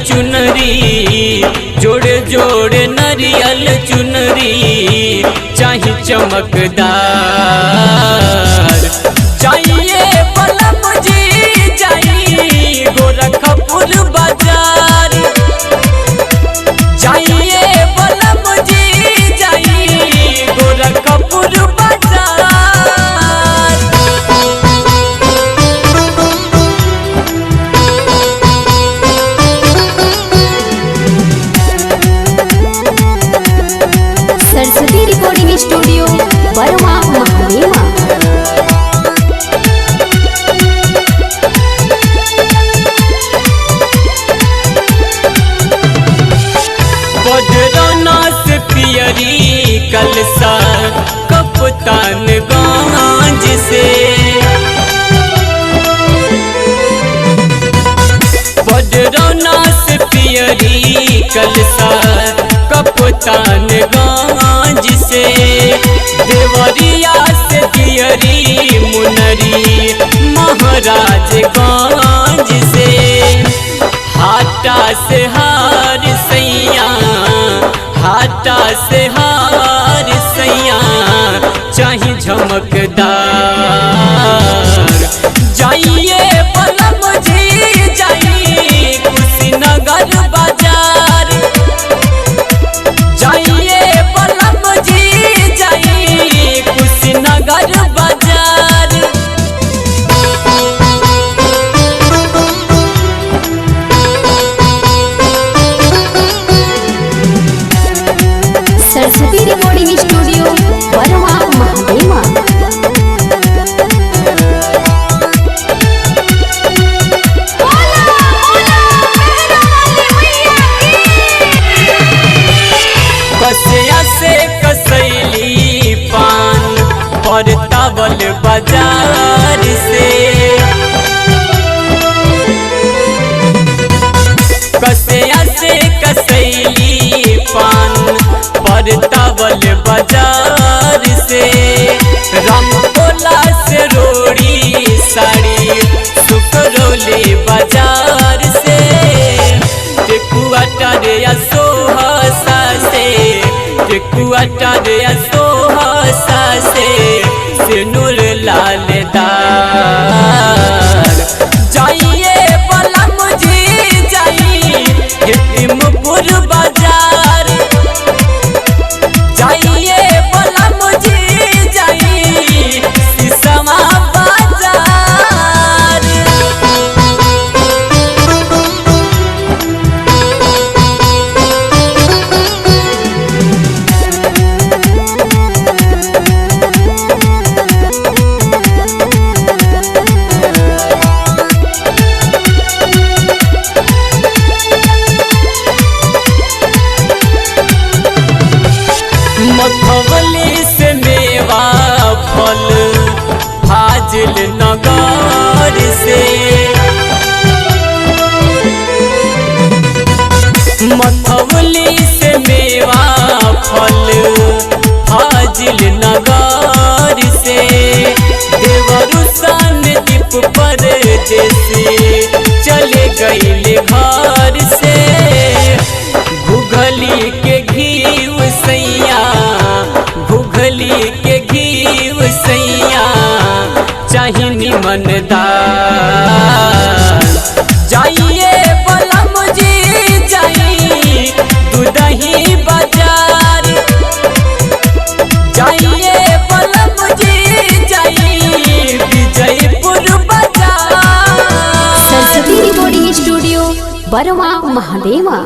चुनरी जोड़े जोड़े नरियल चुनरी चाही चमकदार। चाहिए बलम जी जाई गोरखपुर बाजार। चाहिए बलम जी जाई गोरखपुर बाजार। सरस्वती रिकॉर्डिंग स्टूडियो बरवा महादेवा। बडरौना से पियरी कलसा कप्तानगंज से। बडरौना से पियरी कलसा कप्तानगंज से। देवरिया से दियरी मुनरी महाराजगंज से। हाटा से हार सैया हाटा से हार सैया चाही झमकदार। जाइए बलम जी जाई कुशीनगर बाजार। जाइए बलम जी जाई कुशीनगर बाजार। सरस्वती रिकॉर्डिंग स्टूडियो बरवा महादेवा। कसिया से कसैली पान परतावल बाजार से। कसिया से कसैली पान परतावल बाजार से। रामकोला से रोड़ी साड़ी सुकरौली बाजार से। टेकुआ टारिया सोहसा से टेकुआ टारिया सोहसा से सिनुर लालदार। जाइए बलम जी जाई हितिमपुर बाजार। जाइए बलम जी जाई सिसवा बाजार। मखवली से मेवा फल फाजिल नगर से। मखवली से मेवा फल फाजिल नगर से। देवरुसन दीप परदेसी चले गईले घर से। घुघली के घीव सैया घुघली के घीव सैया चाही निमनदार। जाइए बलम जी जाई दूधही बाजार। जाइए बलम जी जाई विजयपुर बाजार। सरस्वती रिकॉर्डिंग स्टूडियो बरवा महादेवा।